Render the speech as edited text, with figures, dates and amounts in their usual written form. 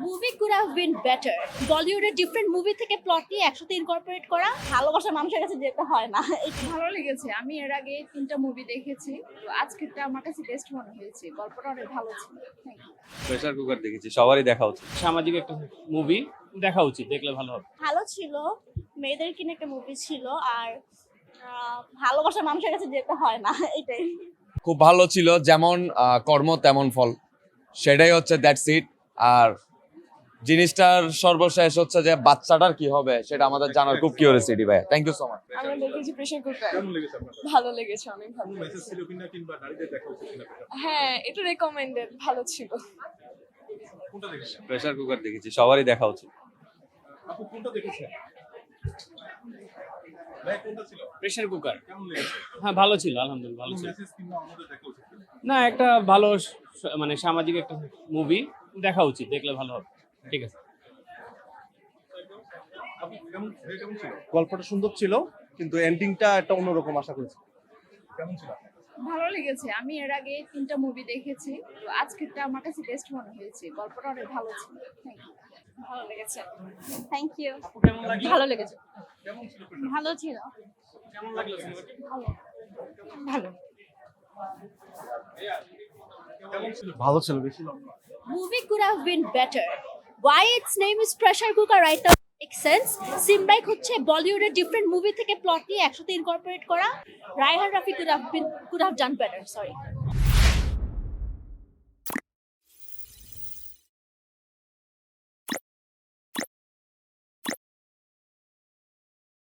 Movie could have been better. বলিউডের different movie থেকে plot নিয়ে একসাথে ইনকর্পোরেট করা, ভালোবাসা মানুষের কাছে যেতে হয় না। ভালো লেগেছে। আমি এর আগে 3টা মুভি দেখেছি, তো আজকেরটা আমার কাছে বেস্ট মনে হয়েছে। গল্পটা অনেক ভালো ছিল। Thank you. প্রেসার কুকার দেখেছি, সবারই দেখা উচিত। সামাজিক একটা মুভি দেখা উচিত, দেখলে ভালো হবে। ভালো ছিল, মেয়েদের কিনে একটা মুভি ছিল, আর ভালোবাসা মানুষের কাছে যেতে হয় না, এটাই। খুব ভালো ছিল, যেমন কর্ম তেমন ফল, সেটাই হচ্ছে দ্যাটস ইট। আর জিনিসটার সর্বশেষ হচ্ছে যে বাচ্চাটার কি হবে সেটা আমাদের জানার খুব কিউরিওসিটি ভাই। Thank you so much. আমরা দেখেছি প্রেসার কুকার। কেমন লেগেছে আপনার? ভালো লেগেছে, অনেক ভালো কোনো মেসেজ লেগেছে। ছিল কিনা, কিংবা নারীদের দেখা উচিত কিনা pressure cooker? হ্যাঁ, এটা রেকমেন্ডেড, ভালো ছিল। কোনটা দেখেছেন? প্রেসার কুকার দেখেছি, সবারই দেখা উচিত। আপু কোনটা দেখেছেন? ভাই কোনটা ছিল? প্রেসার কুকার, কেমন লেগেছে? হ্যাঁ ভালো ছিল, আলহামদুলিল্লাহ ভালো কোনো ছিল। মেসেজ কিংবা আমাদের দেখা উচিত কিনা? না, একটা ভালো মানে সামাজিক একটা মুভি দেখা উচিত, দেখলে ভালো হবে। ঠিক আছে। আপু কেমন ছিল? গল্পটা সুন্দর ছিল, কিন্তু এন্ডিংটা একটা অন্যরকম আশা করেছি। কেমন ছিল? ভালো লেগেছে। আমি এর আগে 3টা মুভি দেখেছি, তো আজকেরটা আমার কাছে বেস্ট মনে হয়েছে। গল্পটা অনেক ভালো ছিল। Thank you. ভালো লেগেছে। Thank you. কেমন লাগলো? ভালো লেগেছে। কেমন ছিল pressure ভালো ছিল। কেমন লাগলো সিনেমাটি? ভালো। ভালো। কেমন ছিল? ভালো ছিল, বেশি লম্বা। Movie could have been better. Why its name is pressure cooker right now makes sense. সিমরাইক হচ্ছে বলিউডের ডিফারেন্ট মুভি থেকে প্লট নিয়ে একসাথে ইনকর্পোরেট করা। Raihan Rafi could have done better. Sorry.